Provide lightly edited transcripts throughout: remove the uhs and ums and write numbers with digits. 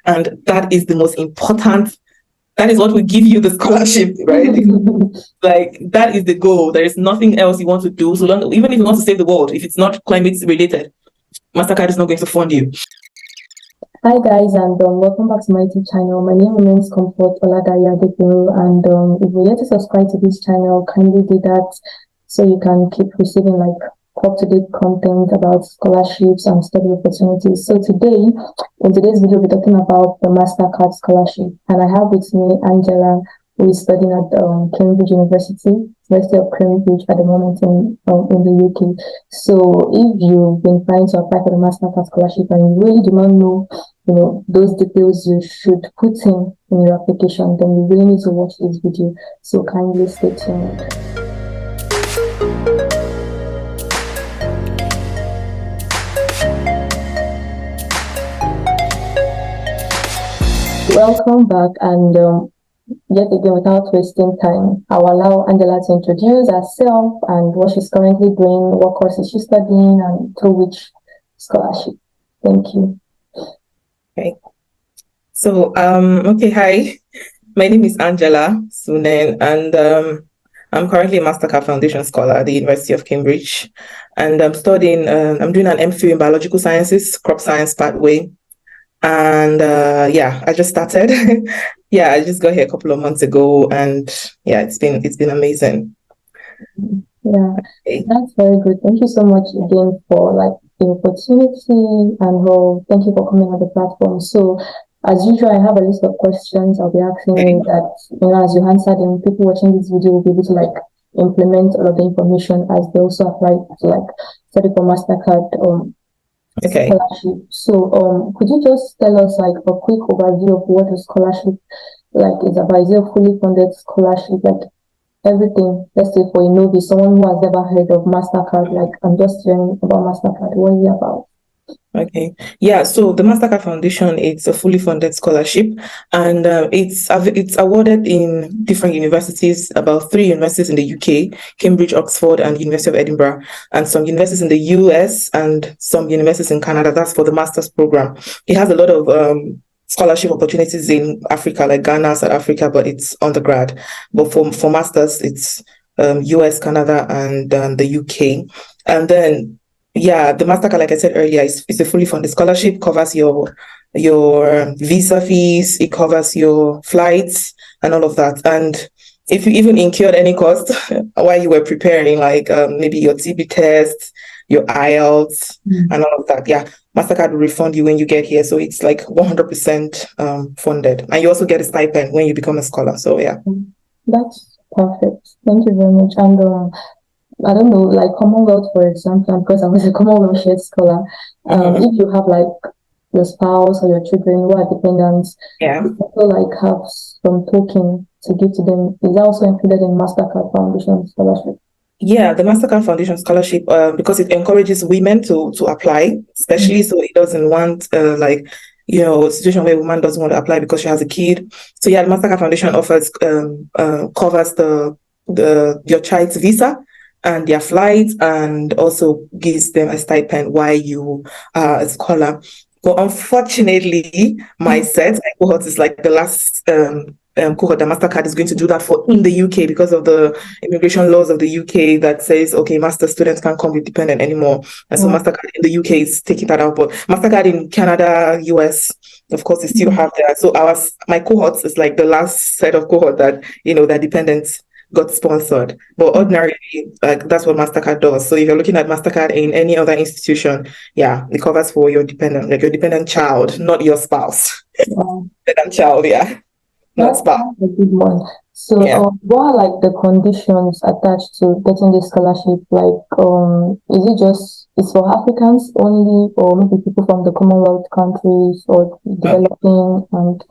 And that is the most important. That is what will give you the scholarship, right? Like, that is the goal. There is nothing else you want to do. So long, even if you want to save the world, if it's not climate related, Mastercard is not going to fund you. Hi guys, and welcome back to my YouTube channel. My name remains Comfort Oladaya, and if you're yet to subscribe to this channel, kindly do that so you can keep receiving like up-to-date content about scholarships and study opportunities. So today, in today's video, we're talking about the Mastercard Scholarship, and I have with me Angela, who is studying at Cambridge University of Cambridge at the moment in the UK. So if you've been trying to apply for the Mastercard Scholarship and you really do not know, those details you should put in your application, then you really need to watch this video. So kindly stay tuned. Welcome back, and yet again, without wasting time, I'll allow Angela to introduce herself and what she's currently doing, what courses she's studying, and through which scholarship. Thank you. Okay. So, hi. My name is Angela Sunen, and I'm currently a Mastercard Foundation Scholar at the University of Cambridge. And I'm studying, I'm doing an MPhil in Biological Sciences, Crop Science pathway. And I just started. I just got here a couple of months ago, and it's been amazing. Yeah, okay. That's very good. Thank you so much again for the opportunity, and thank you for coming on the platform. So, as usual, I have a list of questions I'll be asking you that, as you answer them, people watching this video will be able to implement all of the information as they also apply to study for Mastercard scholarship. So, could you just tell us a quick overview of what a scholarship is about? Is it a fully funded scholarship? Everything, let's say for a novice, someone who has never heard of Mastercard, I'm just hearing about Mastercard. What is it about? Okay. So the Mastercard Foundation, it's a fully funded scholarship, and it's awarded in different universities, about 3 universities in the UK, Cambridge, Oxford, and University of Edinburgh, and some universities in the US and some universities in Canada. That's for the master's program. It has a lot of scholarship opportunities in Africa, like Ghana, South Africa, but it's undergrad. But for masters, it's US, Canada, and the UK. And then the Mastercard, like I said earlier, is a fully funded scholarship, covers your visa fees, it covers your flights and all of that. And if you even incurred any cost while you were preparing, maybe your TB test, your IELTS, and all of that, Mastercard will refund you when you get here. So it's 100% funded. And you also get a stipend when you become a scholar. So That's perfect. Thank you very much. And I don't know, Commonwealth, for example, because I was a Commonwealth shared scholar, if you have your spouse or your children who are dependents, you also have some token to give to them. Is that also included in Mastercard Foundation Scholarship? Yeah, the Mastercard Foundation Scholarship, because it encourages women to apply, especially so it doesn't want a situation where a woman doesn't want to apply because she has a kid. So the Mastercard Foundation offers covers your child's visa and their flights, and also gives them a stipend while you are a scholar. But unfortunately, my cohort is the last cohort that Mastercard is going to do that for in the UK because of the immigration laws of the UK that says, okay, master students can't come with dependent anymore. And so Mastercard in the UK is taking that out. But Mastercard in Canada, US, of course, they still have that. So my cohorts is the last set of cohort that, that dependents got sponsored. But ordinarily, that's what Mastercard does. So if you're looking at Mastercard in any other institution, it covers for your dependent, your dependent child, not your spouse. Dependent child, not spouse. That's a good one. So what are the conditions attached to getting this scholarship? Is it just it's for Africans only, or maybe people from the Commonwealth countries or developing and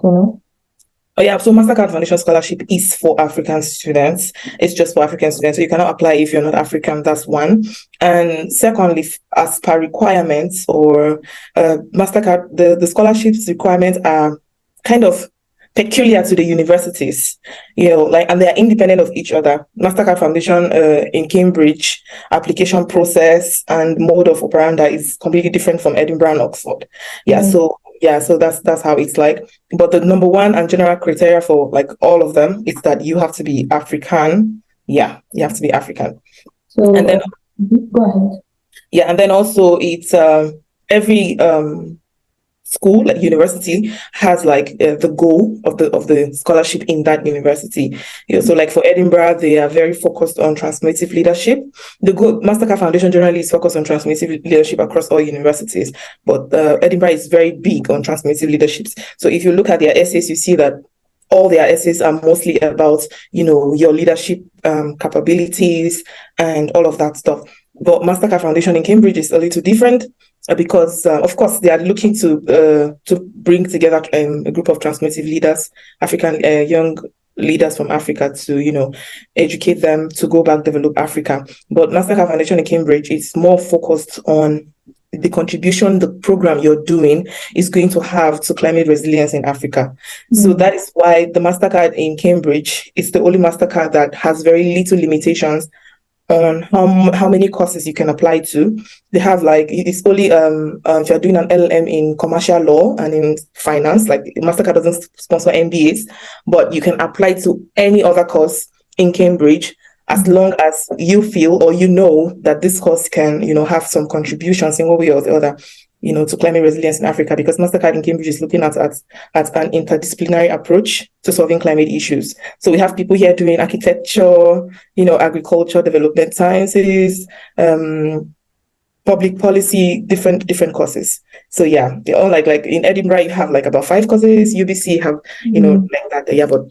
So Mastercard Foundation Scholarship is for African students. It's just for African students. So you cannot apply if you're not African. That's one. And secondly, as per requirements or Mastercard, the scholarships requirements are kind of peculiar to the universities, and they are independent of each other. Mastercard Foundation in Cambridge, application process and mode of operandi is completely different from Edinburgh and Oxford. So yeah, so that's how it's like. But the number one and general criteria for like all of them is that you have to be African. Yeah, you have to be African. So, And then go ahead. yeah, and then also it's every school, like university, has like the goal of the scholarship in that university. So like for Edinburgh, they are very focused on transformative leadership. The Mastercard Foundation generally is focused on transformative leadership across all universities, but Edinburgh is very big on transformative leaderships. So if you look at their essays, you see that all their essays are mostly about, your leadership capabilities and all of that stuff. But Mastercard Foundation in Cambridge is a little different because, of course, they are looking to bring together a group of transformative leaders, African young leaders from Africa to, educate them to go back, develop Africa. But Mastercard Foundation in Cambridge is more focused on the contribution the program you're doing is going to have to climate resilience in Africa. So that is why the Mastercard in Cambridge is the only Mastercard that has very little limitations on how many courses you can apply to. They have like, it's only if you're doing an LLM in commercial law and in finance, like Mastercard doesn't sponsor MBAs, but you can apply to any other course in Cambridge as long as you feel or that this course can, have some contributions in one way or the other, to climate resilience in Africa, because Mastercard in Cambridge is looking at an interdisciplinary approach to solving climate issues. So we have people here doing architecture, agriculture, development sciences, public policy, different courses. So yeah, they're all like in Edinburgh, you have like about 5 courses. UBC have, like that. Yeah, but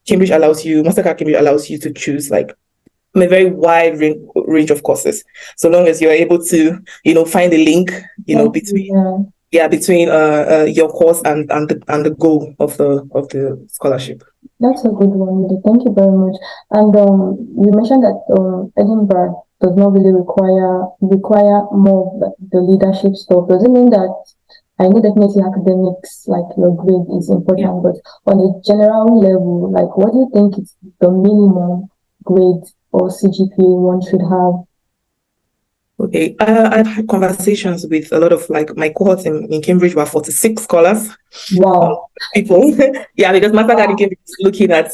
Mastercard Cambridge allows you to choose like a very wide range of courses, so long as you're able to, find a link, between your course and the goal of the scholarship. That's a good one, Lily. Thank you very much. And you mentioned that Edinburgh does not really require more of the leadership stuff. Does it mean that, I know definitely academics, like your grade is important, but on a general level, like what do you think is the minimum grade or CGPA one should have? Okay, I've had conversations with a lot of like my cohorts in Cambridge were 46 scholars. Wow. People, yeah, because Mastercard in Cambridge is looking at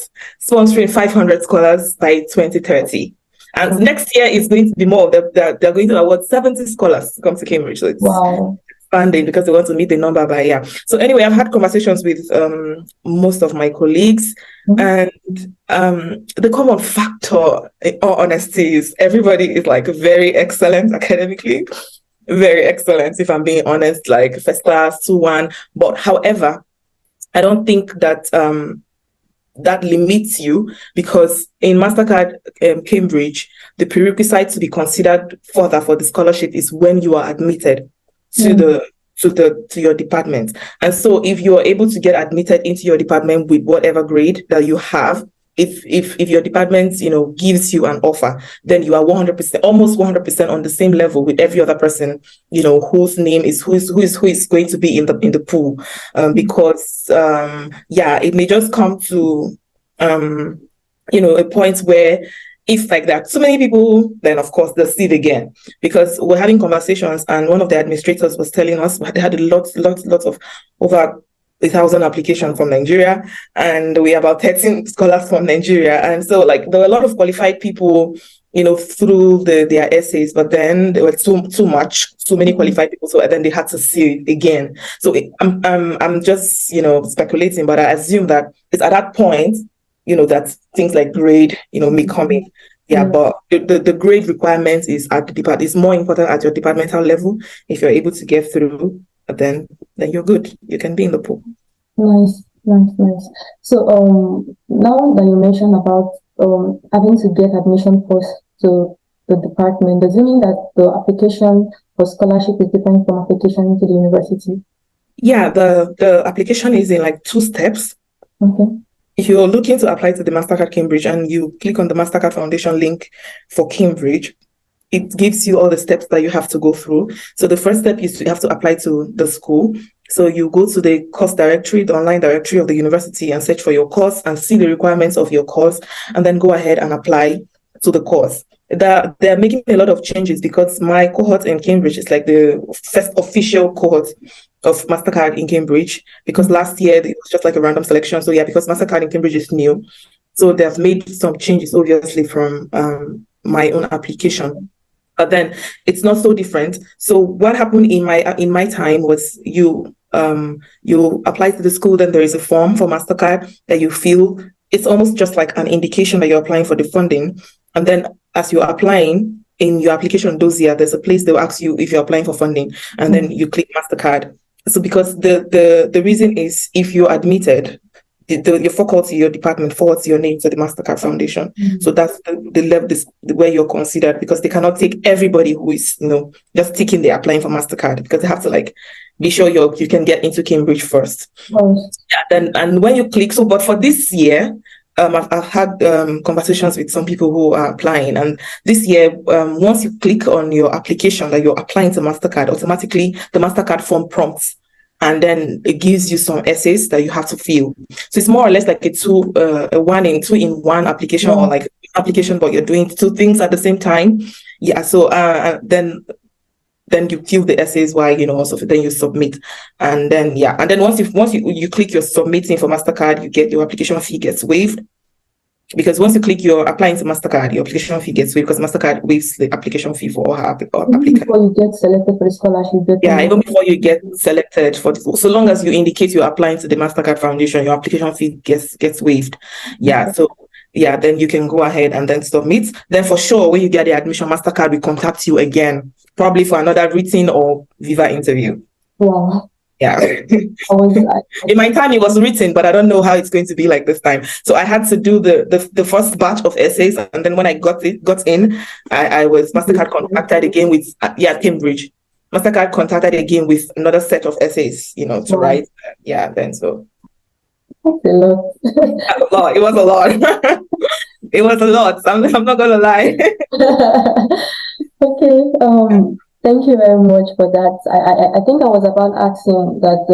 sponsoring 500 scholars by 2030. And next year is going to be more of them. They're going to award 70 scholars to come to Cambridge. So it's expanding because they want to meet the number by year. So anyway, I've had conversations with most of my colleagues, and the common factor, in all honesty, is everybody is like very excellent academically, very excellent, if I'm being honest, like first class, 2-1. But however, I don't think that that limits you, because in Mastercard Cambridge, the prerequisite to be considered further for the scholarship is when you are admitted to your department. And so if you are able to get admitted into your department with whatever grade that you have, if your department gives you an offer, then you are 100%, almost 100% on the same level with every other person whose name is who is going to be in the pool, because it may just come to a point where, if like that, so many people, then of course they'll see it again, because we're having conversations, and one of the administrators was telling us they had lots of over 1,000 applications from Nigeria, and we have about 13 scholars from Nigeria, and so like there were a lot of qualified people, through their essays, but then there were too many qualified people, so then they had to see it again. So I'm just speculating, but I assume that it's at that point that things like grade, may come in. But the grade requirement is at the department. It's more important at your departmental level. If you're able to get through, then you're good. You can be in the pool. Nice. So now that you mentioned about having to get admission first to the department, does it mean that the application for scholarship is different from application into the university? Yeah, the application is in like 2 steps. Okay. If you're looking to apply to the Mastercard Cambridge and you click on the Mastercard Foundation link for Cambridge, it gives you all the steps that you have to go through. So the first step is you have to apply to the school. So you go to the course directory, the online directory of the university, and search for your course and see the requirements of your course, and then go ahead and apply to the course. They're making a lot of changes, because my cohort in Cambridge is like the first official cohort of Mastercard in Cambridge, because last year it was just like a random selection. So yeah, because Mastercard in Cambridge is new, so they've made some changes, obviously, from my own application. But then it's not so different. So what happened in my time was you apply to the school, then there is a form for Mastercard that you fill. It's almost just like an indication that you're applying for the funding. And then as you're applying in your application dossier, there's a place they'll ask you if you're applying for funding, and then you click Mastercard. So because the reason is, if you're admitted, your faculty, your department forwards your name to the Mastercard Foundation. So that's the level where you're considered, because they cannot take everybody who is, just ticking they're applying for Mastercard, because they have to like be sure you can get into Cambridge first. Yeah, and when you click, but for this year, I've had conversations with some people who are applying, and this year, once you click on your application that you're applying to Mastercard, automatically the Mastercard form prompts, and then it gives you some essays that you have to fill. So it's more or less like a two in one application, or like application, but you're doing two things at the same time. Yeah. So then you fill the essays while, also then you submit. And then, and then once you click your submitting for Mastercard, you get your application fee gets waived. Because once you click you're applying to Mastercard, your application fee gets waived, because Mastercard waives the application fee for all her applicants. Before you get selected for the scholarship. Even before you get selected for this, so long as you indicate you're applying to the Mastercard Foundation, your application fee gets waived. Then you can go ahead and then submit. Then for sure, when you get the admission, Mastercard will contact you again, probably for another written or Viva interview. Wow. Yeah. In my time, it was written, but I don't know how it's going to be like this time. So I had to do the first batch of essays, and then when I got in, I was Mastercard contacted again with Cambridge. Mastercard contacted again with another set of essays, to write. Yeah, then so. That's a lot. It was a lot. It was a lot. I'm not gonna lie. Okay. Thank you very much for that. I think I was about asking that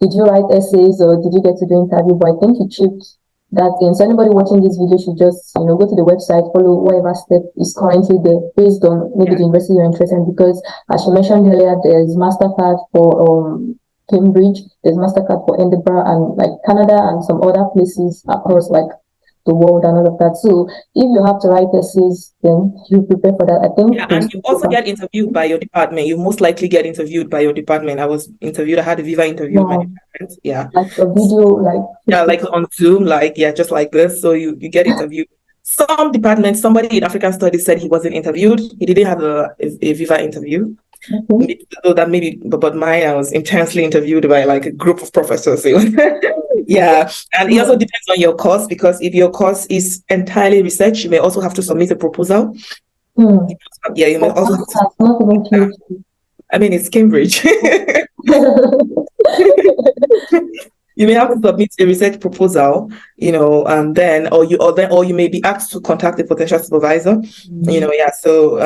did you write essays or did you get to do interview? But I think you chipped that in. So anybody watching this video should just go to the website, follow whatever step is currently there based on maybe the university you're interested in. Because as you mentioned earlier, there's Mastercard for Cambridge, there's Mastercard for Edinburgh and like Canada and some other places across like the world and all of that. So if you have to write essays, then you prepare for that. I think and you also get interviewed by your department. You most likely get interviewed by your department. I was interviewed. I had a Viva interview with my department. Yeah. Like a video, like on Zoom, just like this. So you get interviewed. Some departments, somebody in African Studies said he wasn't interviewed. He didn't have a Viva interview. So that maybe, but mine, I was intensely interviewed by like a group of professors. Yeah, and it also depends on your course, because if your course is entirely research, you may also have to submit a proposal. Yeah, you may also have to. I mean, it's Cambridge. You may have to submit a research proposal, and then or you may be asked to contact a potential supervisor, So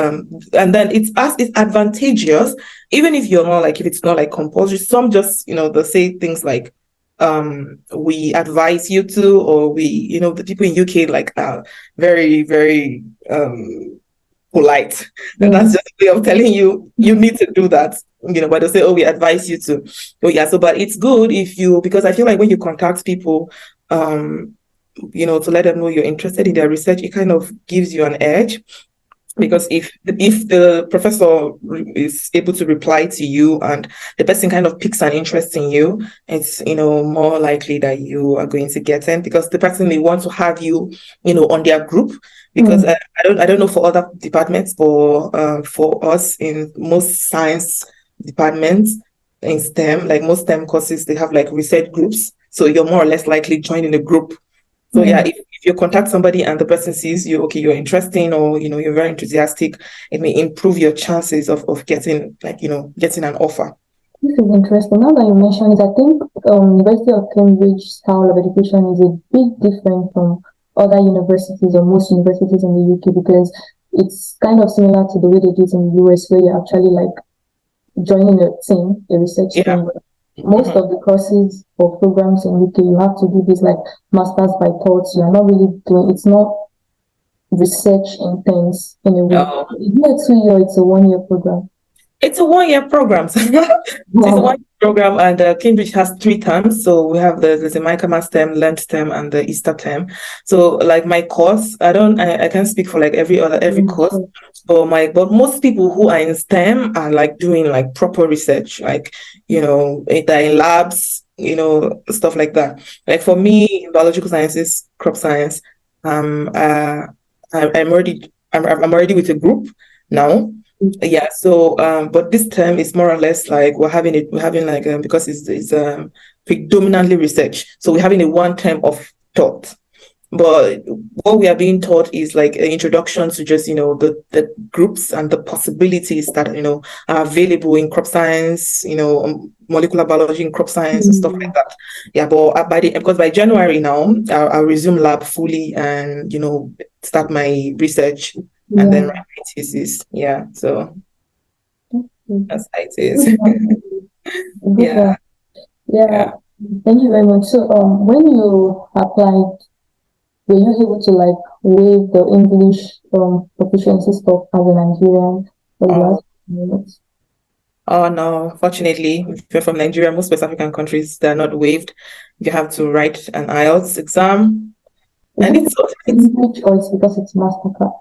and then it's advantageous, even if you're not if it's not compulsory. Some just they'll say things like, we advise you to, or we, the people in UK are very, very polite. And that's just a way of telling you need to do that. But they'll say, oh, we advise you to. Oh yeah. So, but it's good because I feel like when you contact people, to let them know you're interested in their research, it kind of gives you an edge. Because if the professor is able to reply to you and the person kind of picks an interest in you, it's more likely that you are going to get in, because the person may want to have you on their group. Because I don't know for other departments, but for us in most science departments in STEM, most STEM courses, they have research groups, so you're more or less likely joining a group. So if you contact somebody and the person sees you, okay, you're interesting, or you're very enthusiastic, it may improve your chances of getting getting an offer. This is interesting. Now that you mentioned it, I think University of Cambridge style of education is a bit different from other universities, or most universities in the UK, because it's kind of similar to the way they do it in the US, where you're actually joining a team, a research team. Most of the courses or programs in UK, you have to do this masters by thoughts. You're not really doing, it's not research intense in a way. It's not a 2-year, it's a 1-year program. It's a 1-year program. So it's a Wow. 1-year program, and Cambridge has 3 terms. So we have the Michaelmas term, Lent term, and the Easter term. So like my course, I can't speak for like every Yeah, course, sure. but most people who are in STEM are like doing like proper research, like they're in labs, stuff like that. Like for me, in biological sciences, crop science, I'm already with a group now. Yeah, so but this term is more or less like we're having like because it's predominantly research, so we're having a 1 term of thought. But what we are being taught is like an introduction to just the groups and the possibilities that are available in crop science, molecular biology in crop science and stuff like Mm. that. Yeah, but because by January now I'll resume lab fully and start my research and then write Yeah. my thesis. Yeah, so Mm. that's how it is. Good one. Good Yeah, one. Yeah. yeah. Thank you very much. So, when you applied, were you able to like waive the English proficiency stuff as a Nigerian, or you Oh, have to? oh no, fortunately, if you're from Nigeria, most West African countries, they're not waived. You have to write an IELTS exam. Is And it it's English or it's because it's Mastercard?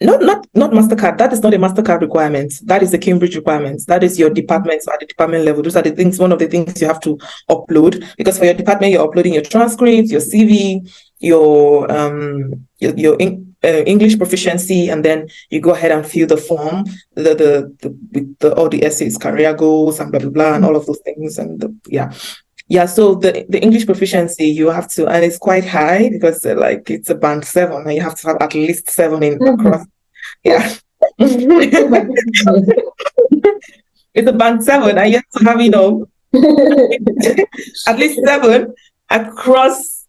not Mastercard. That is not a Mastercard requirement. That is the Cambridge requirement. That is your department at the department level. Those are the things. One of the things you have to upload, because for your department you're uploading your transcripts, your CV, your English proficiency, and then you go ahead and fill the form, with all the essays, career goals, and blah blah blah, and all of those things. And yeah. Yeah, so the English proficiency you have to, and it's quite high because like it's a band 7, and you have to have at least 7 in across. Mhm. Yeah, Oh my it's goodness. a band 7, and you have to have at least 7 across,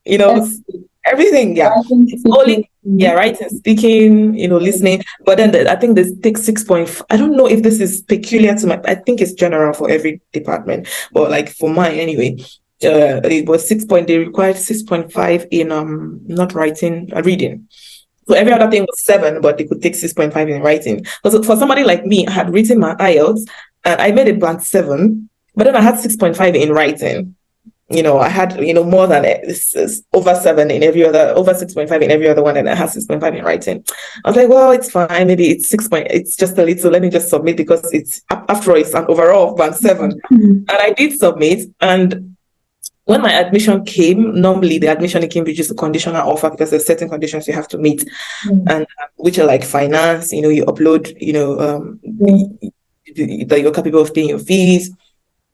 you know, And s- everything. Yeah, writing, it's speaking. only writing, speaking, listening. But then I think this takes 6 point. I don't know if this is peculiar to my. I think it's general for every department, but like for mine anyway. It was 6 point. They required 6.5 in not writing, reading. So every other thing was 7, but they could take 6.5 in writing. Because for somebody like me, I had written my IELTS and I made a band 7, but then I had 6.5 in writing. I had, more than over 7 in every other, over 6.5 in every other one, and I had 6.5 in writing. I was like, well, it's fine. Maybe it's 6 point, it's just a little, let me just submit, because it's, after all, it's an overall band 7. Mhm. And I did submit, and when my admission came, normally the admission in Cambridge is a conditional offer because there's certain conditions you have to meet, Mhm. and which are like finance. You upload, Yeah. that you're capable of paying your fees,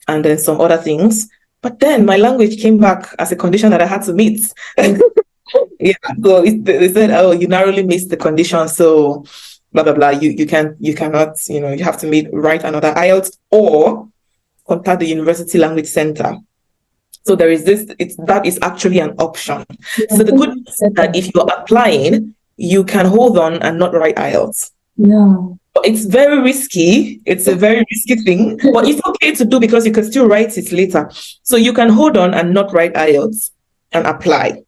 and then some other things. But then my language came back as a condition that I had to meet. Mm. Yeah, so they said, oh, you narrowly missed the condition, so blah blah blah. You cannot, you have to write another IELTS or contact the University Language Center. So there is that is actually an option. Yeah, So the good thank news you is for that that. if you're applying, you can hold on and not write IELTS. Yeah. But it's very risky. It's a very risky thing, but it's okay to do because you can still write it later. So you can hold on and not write IELTS and apply,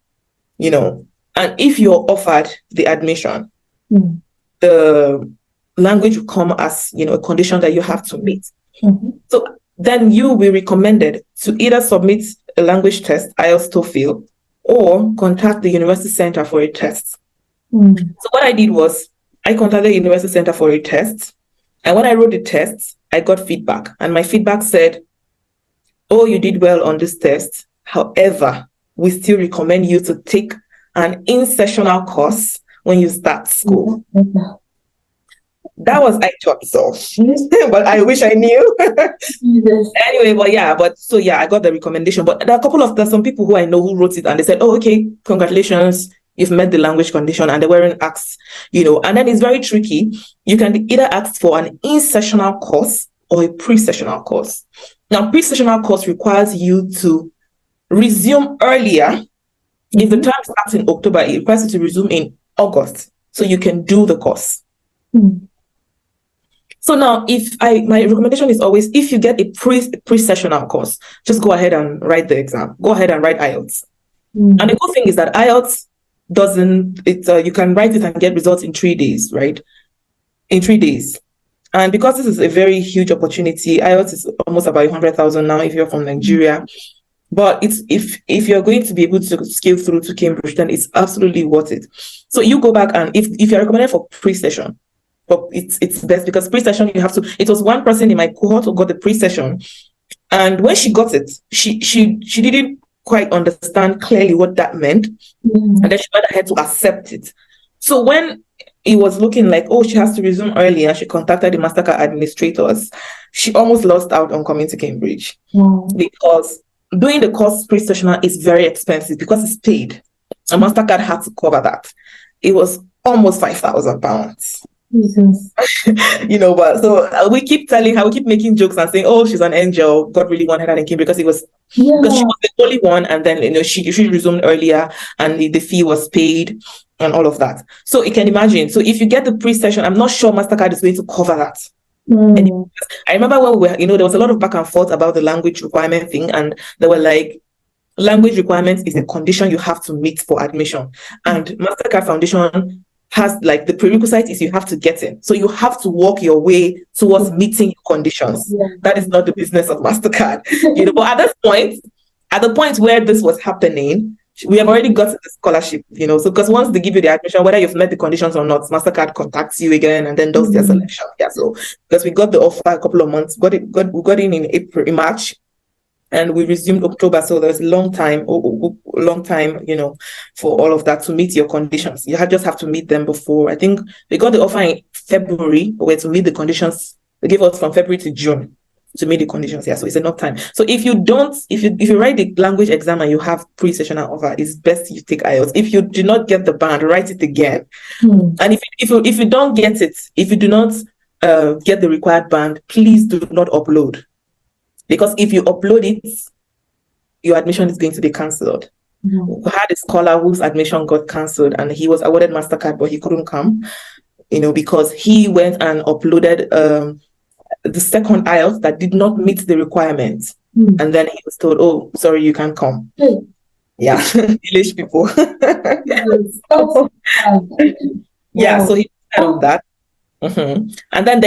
you know. And if you're offered the admission, Mm. the language will come as, a condition that you have to meet. Mhm. So then you will be recommended to either submit a language test, IELTS, TOEFL, or contact the University Center for a test. Mm. So what I did was I contacted the University Center for a test. And when I wrote the test, I got feedback. And my feedback said, oh, you did well on this test. However, we still recommend you to take an in-sessional course when you start school. Yeah. That was, I thought so, but I wish I knew. Jesus. Anyway, I got the recommendation. But there's some people who I know who wrote it and they said, oh, okay, congratulations, you've met the language condition, and they weren't asked, and then it's very tricky. You can either ask for an in-sessional course or a pre-sessional course. Now, pre-sessional course requires you to resume earlier. If the term starts in October, it requires you to resume in August so you can do the course. Mm. So now, my recommendation is always, if you get a pre-sessional course, just go ahead and write the exam. Go ahead and write IELTS. Mm. And the good thing is that IELTS you can write it and get results in 3 days, right? In 3 days. And because this is a very huge opportunity, IELTS is almost about 100,000 now if you're from Nigeria. But it's if you're going to be able to scale through to Cambridge, then it's absolutely worth it. So you go back, and if you're recommended for pre-session, but it's best because pre-session you have to. It was one person in my cohort who got the pre-session, and when she got it, she didn't quite understand clearly what that meant, and then she went ahead to accept it. So when it was looking like, oh, she has to resume early, and she contacted the Mastercard administrators, she almost lost out on coming to Cambridge because doing the course pre-sessional is very expensive because it's paid. And Mastercard had to cover that. It was almost £5,000. But so we keep telling her, we keep making jokes and saying, oh, she's an angel. God really wanted her in Cambridge because because she was the only one, and then she resumed earlier, and the fee was paid and all of that. So you can imagine. So if you get the pre-session, I'm not sure Mastercard is going to cover that. And I remember when we were, there was a lot of back and forth about the language requirement thing, and they were like, language requirements is a condition you have to meet for admission. And Mastercard Foundation has like the prerequisite is you have to get in. So you have to walk your way towards meeting your conditions. That is not the business of Mastercard. But at the point where this was happening, we have already got the scholarship, so because once they give you the admission, whether you've met the conditions or not, Mastercard contacts you again and then does their selection. So because we got the offer a couple of months, we got in March, and we resumed October. So there's a long time, for all of that to meet your conditions. You just have to meet them before. I think we got the offer in February, where to meet the conditions. They gave us from February to June to meet the conditions. So it's enough time. So if you write the language exam and you have pre-sessional offer, it's best you take IELTS. If you do not get the band, write it again. And if you don't get it, if you do not get the required band, please do not upload. Because if you upload it, your admission is going to be cancelled. We had a scholar whose admission got cancelled, and he was awarded Mastercard, but he couldn't come, because he went and uploaded the second IELTS that did not meet the requirements. And then he was told, oh, sorry, you can't come. Yeah, village people. So he decided on that. And then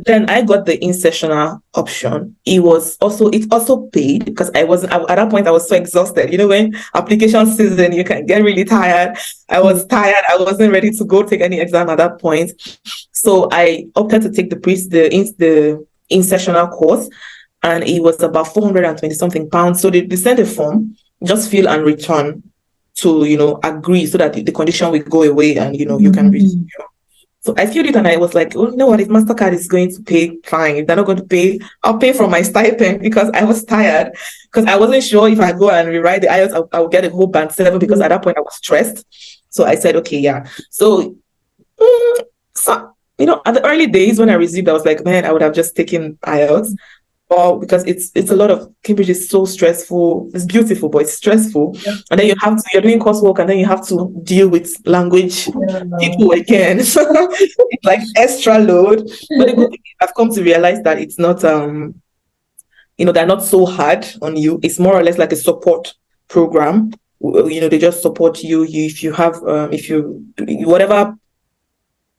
then I got the in-sessional option. It's also paid because at that point I was so exhausted. When application season, you can get really tired. I was tired. I wasn't ready to go take any exam at that point. So I opted to take the in-sessional course, and it was about 420 something pounds. So they sent a form, just fill and return to, agree so that the condition will go away and, you can resume. So I filled it, and I was like, oh, you know what? If Mastercard is going to pay, fine. If they're not going to pay, I'll pay from my stipend, because I was tired. Because I wasn't sure if I go and rewrite the IELTS, I'll get a whole band 7, because at that point I was stressed. So I said, okay, yeah. So, at the early days when I resumed, I was like, man, I would have just taken IELTS. Because it's a lot of Cambridge is so stressful. It's beautiful, but it's stressful. And then you're doing coursework, and then you have to deal with language people again. So it's like extra load. But the good thing is I've come to realize that it's not they're not so hard on you. It's more or less like a support program. They just support you. If you have whatever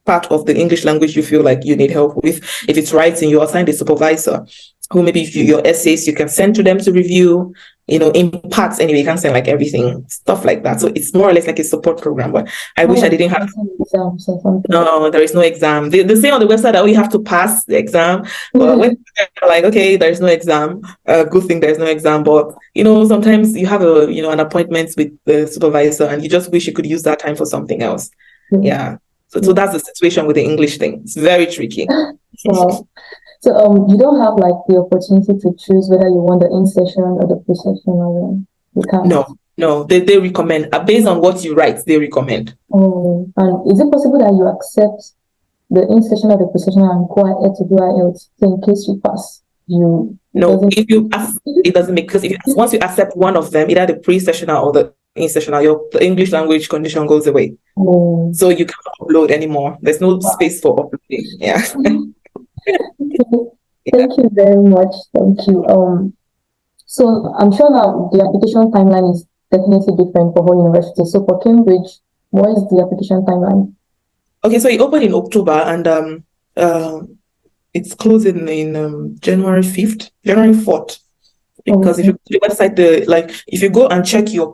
part of the English language you feel like you need help with. If it's writing, you assign a supervisor who maybe your essays you can send to them to review, in parts anyway. You can't send like everything, stuff like that. So it's more or less like a support program. But I wish I didn't have exams or something. No, there is no exam. They say on the website that we have to pass the exam, but when like, okay, there's no exam. Good thing there's no exam, but sometimes you have an appointment with the supervisor, and you just wish you could use that time for something else. Yeah. So that's the situation with the English thing. It's very tricky. Wow. So you don't have like the opportunity to choose whether you want the in-session or the pre-session, or you can't? No. They recommend based on what you write. They recommend. Oh, and is it possible that you accept the in-session or the pre-session and go ahead to do IELTS? So in case you pass, no. It doesn't make, because once you accept one of them, either the pre-sessional or the in-sessional, the English language condition goes away. So you can't upload anymore. There's no space for uploading. Yeah. Thank you very much. Thank you. So I'm sure now the application timeline is definitely different for whole university. So for Cambridge, what is the application timeline? Okay, so it opened in October, and it's closing in January 5th, January 4th. Because if you go to the website, if you go and check your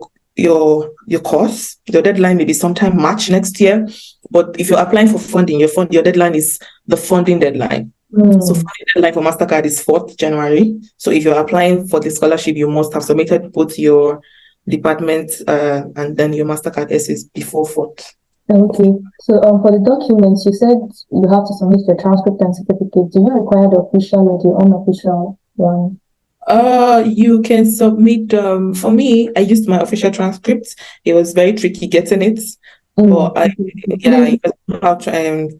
course, your deadline may be sometime March next year. But if you're applying for funding, your deadline is the funding deadline. So funding deadline for Mastercard is 4th January. So if you're applying for the scholarship, you must have submitted both your department and then your Mastercard essays before 4th. Okay. So for the documents, you said you have to submit your transcript and certificate. Do you require the official or the unofficial one? You can submit. For me, I used my official transcript. It was very tricky getting it. But you have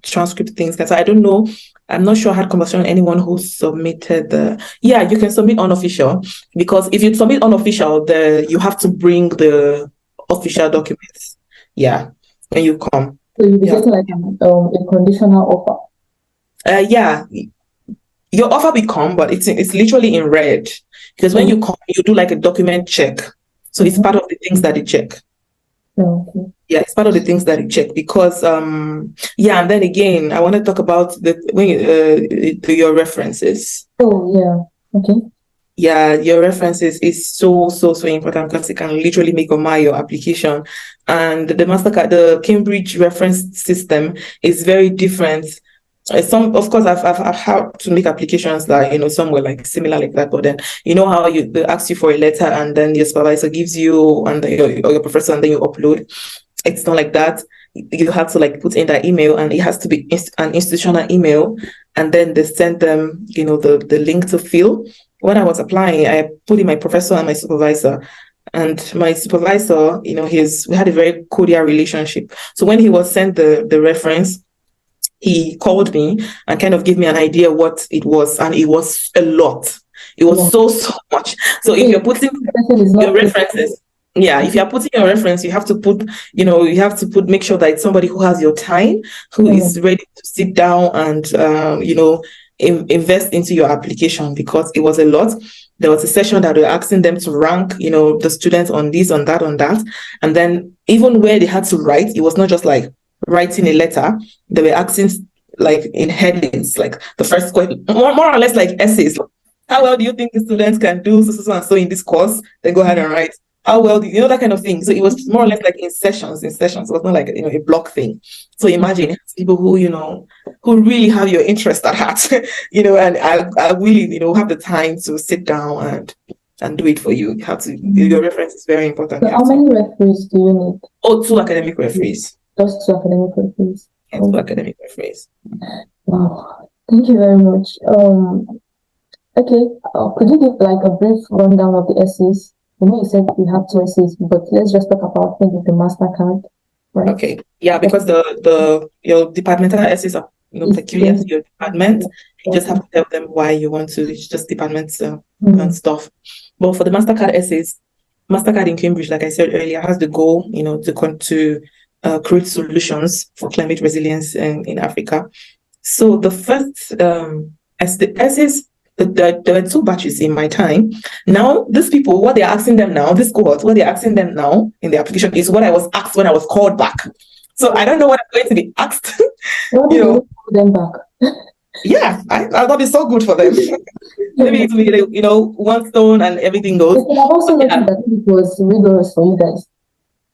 transcript things. So I don't know. I'm not sure I had conversation with anyone who submitted you can submit unofficial, because if you submit unofficial, you have to bring the official documents. Yeah, when you come. So you'll be getting like a conditional offer. Your offer will come, but it's literally in red, because when you come, you do like a document check. So it's part of the things that they check. Okay. Yeah, it's part of the things that you check, because and then again, I want to talk about your references. Oh yeah, okay. Yeah, your references is so important, because it can literally make or mar your application. And the Mastercard, the Cambridge reference system is very different. Some, of course, I've had to make applications that somewhere like similar like that, but then how they ask you for a letter and then your supervisor gives you and your professor, and then you upload. It's not like that. You have to put in that email, and it has to be an institutional email, and then they send them the link to fill. When I was applying, I put in my professor and my supervisor. And my supervisor, we had a very cordial relationship. So when he was sent the reference, he called me and kind of gave me an idea what it was, and it was a lot. It was so much. So if you're putting your references, if you're putting your reference, you have to put, make sure that it's somebody who has your time, who is ready to sit down and, invest into your application, because it was a lot. There was a session that we were asking them to rank, the students on this, on that, on that. And then even where they had to write, it was not just like writing a letter. They were asking in headings, like the first question, more or less like essays. How well do you think the students can do so and so in this course? Then go ahead and write. How well do that kind of thing. So it was more or less like in sessions. It was not like a block thing. So imagine people who who really have your interest at heart, and I really have the time to sit down and do it for you. You have to. Your reference is very important. So how many referees do you need? Oh, 2 academic referees. Just 2 academic referees. Yes, 2 academic referees. Wow, thank you very much. Okay, could you give a brief rundown of the essays? I know you said you have 2 essays, but let's just talk about maybe the Mastercard, right? Okay, yeah, because your departmental essays are peculiar to your department. You just have to tell them why you want to. It's just departments and stuff. But for the Mastercard essays, Mastercard in Cambridge, like I said earlier, has the goal, to create solutions for climate resilience in Africa. So the first essays. There were 2 batches in my time. Now, these people, what they're asking them now, this cohort, what they're asking them now in the application is what I was asked when I was called back. So I don't know what I'm going to be asked. What do you call them back? Yeah, I thought it's so good for them. Maybe it will be, one stone and everything goes. I've also noticed that it was rigorous for you guys.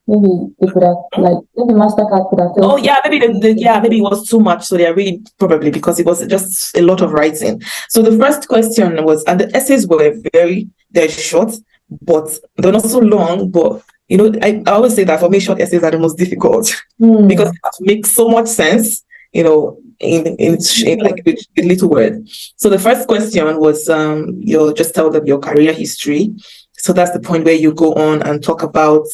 Maybe they could have, maybe Mastercard could have. Oh yeah, maybe maybe it was too much. So they're really probably because it was just a lot of writing. So the first question was, and the essays were they're short, but they're not so long. But I always say that for me, short essays are the most difficult because it makes so much sense. In with little words. So the first question was, you'll just tell them your career history. So that's the point where you go on and talk about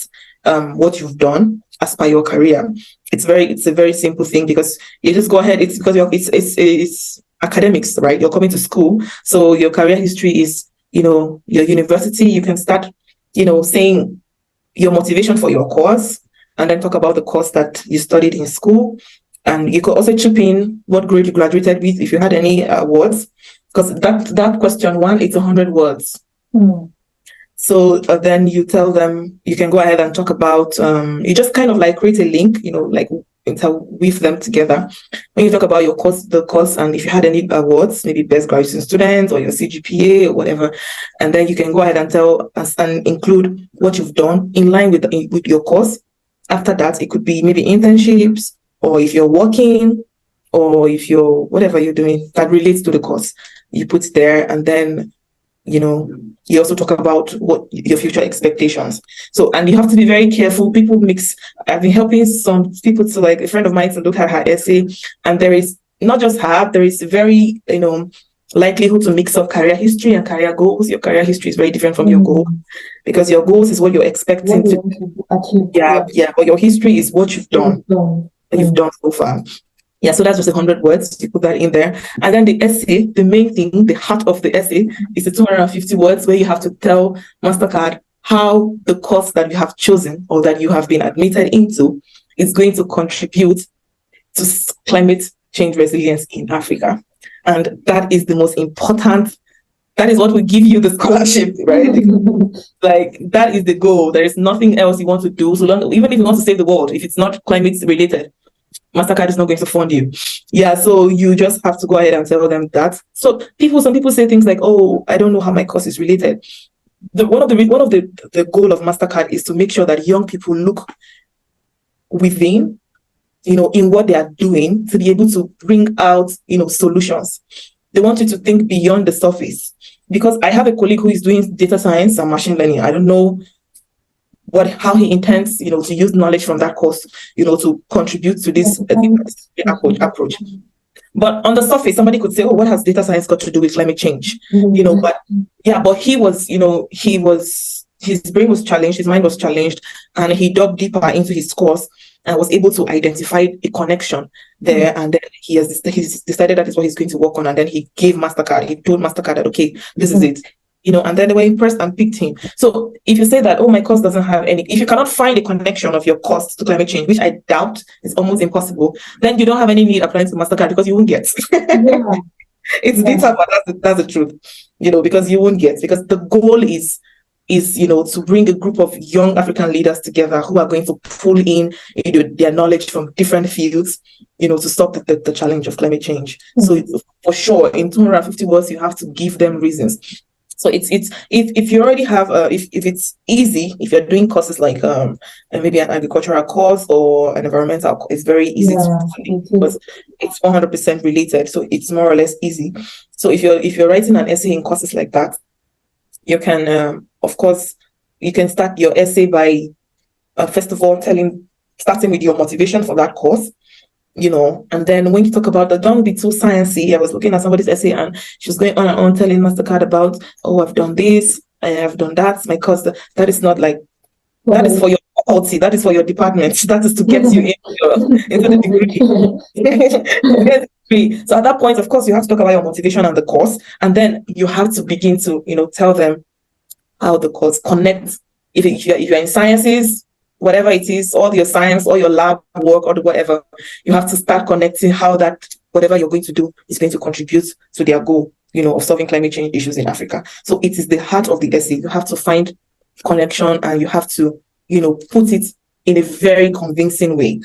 what you've done as per your career. It's a very simple thing, because you just go ahead. It's because it's academics, right? You're coming to school, so your career history is your university. You can start saying your motivation for your course, and then talk about the course that you studied in school. And you could also chip in what grade you graduated with, if you had any awards, because that question 1, it's 100 words. So then you tell them, you can go ahead and talk about, you just kind of create a link, interweave them together. When you talk about your course, the course, and if you had any awards, maybe best graduation student or your CGPA or whatever, and then you can go ahead and tell us and include what you've done in line with your course. After that, it could be maybe internships, or if you're working, or if you're whatever you're doing that relates to the course, you put there. And then you also talk about what your future expectations. So, and you have to be very careful. People mix. I've been helping some people to, like, a friend of mine, to look at her essay, and there is not just her, there is very, likelihood to mix up career history and career goals. Your career history is very different from your goals, because your goals is what you're expecting what you to achieve. Yeah, but your history is what you've done, you've done so far. Yeah, so that's just 100 words. You put that in there. And then the essay, the main thing, the heart of the essay, is the 250 words, where you have to tell Mastercard how the course that you have chosen or that you have been admitted into is going to contribute to climate change resilience in Africa. And that is the most important. That is what will give you the scholarship, right? Like, that is the goal. There is nothing else you want to do. So long, even if you want to save the world, if it's not climate related, Mastercard is not going to fund you. Yeah, so you just have to go ahead and tell them that. So some people say things like, "Oh, I don't know how my course is related." One of the goal of Mastercard is to make sure that young people look within, in what they are doing, to be able to bring out, solutions. They want you to think beyond the surface. Because I have a colleague who is doing data science and machine learning. I don't know how he intends, to use knowledge from that course, to contribute to this approach. But on the surface, somebody could say, "Oh, what has data science got to do with climate change?" But he was, his brain was challenged, his mind was challenged, and he dug deeper into his course and was able to identify a connection there. And then he's decided that is what he's going to work on. And then he told Mastercard that, okay, this is it. And then they were impressed and picked him. So if you say that, "Oh, my course doesn't have any," if you cannot find a connection of your course to climate change, which I doubt is almost impossible, then you don't have any need applying to Mastercard, because you won't get. It's bitter, but that's the truth. Because you won't get, because the goal is to bring a group of young African leaders together who are going to pull in their knowledge from different fields, to stop the challenge of climate change. So for sure, in 250 words, you have to give them reasons. So if you already have if it's easy, if you're doing courses like maybe an agricultural course or an environmental course, it's very easy because it's 100% related, so it's more or less easy. So if you're writing an essay in courses like that, you can of course you can start your essay by first of all starting with your motivation for that course. And then when you talk about don't be too sciencey. I was looking at somebody's essay and she was going on and on telling Mastercard about, "Oh, I've done this, I have done that, my course." That is not like, that is for your faculty, that is for your department, that is to get you into the degree. So at that point, of course, you have to talk about your motivation and the course, and then you have to begin to tell them how the course connects. If you're in sciences, whatever it is, all your science, all your lab work, or whatever, you have to start connecting how that whatever you're going to do is going to contribute to their goal, of solving climate change issues in Africa. So it is the heart of the essay. You have to find connection and you have to, put it in a very convincing way,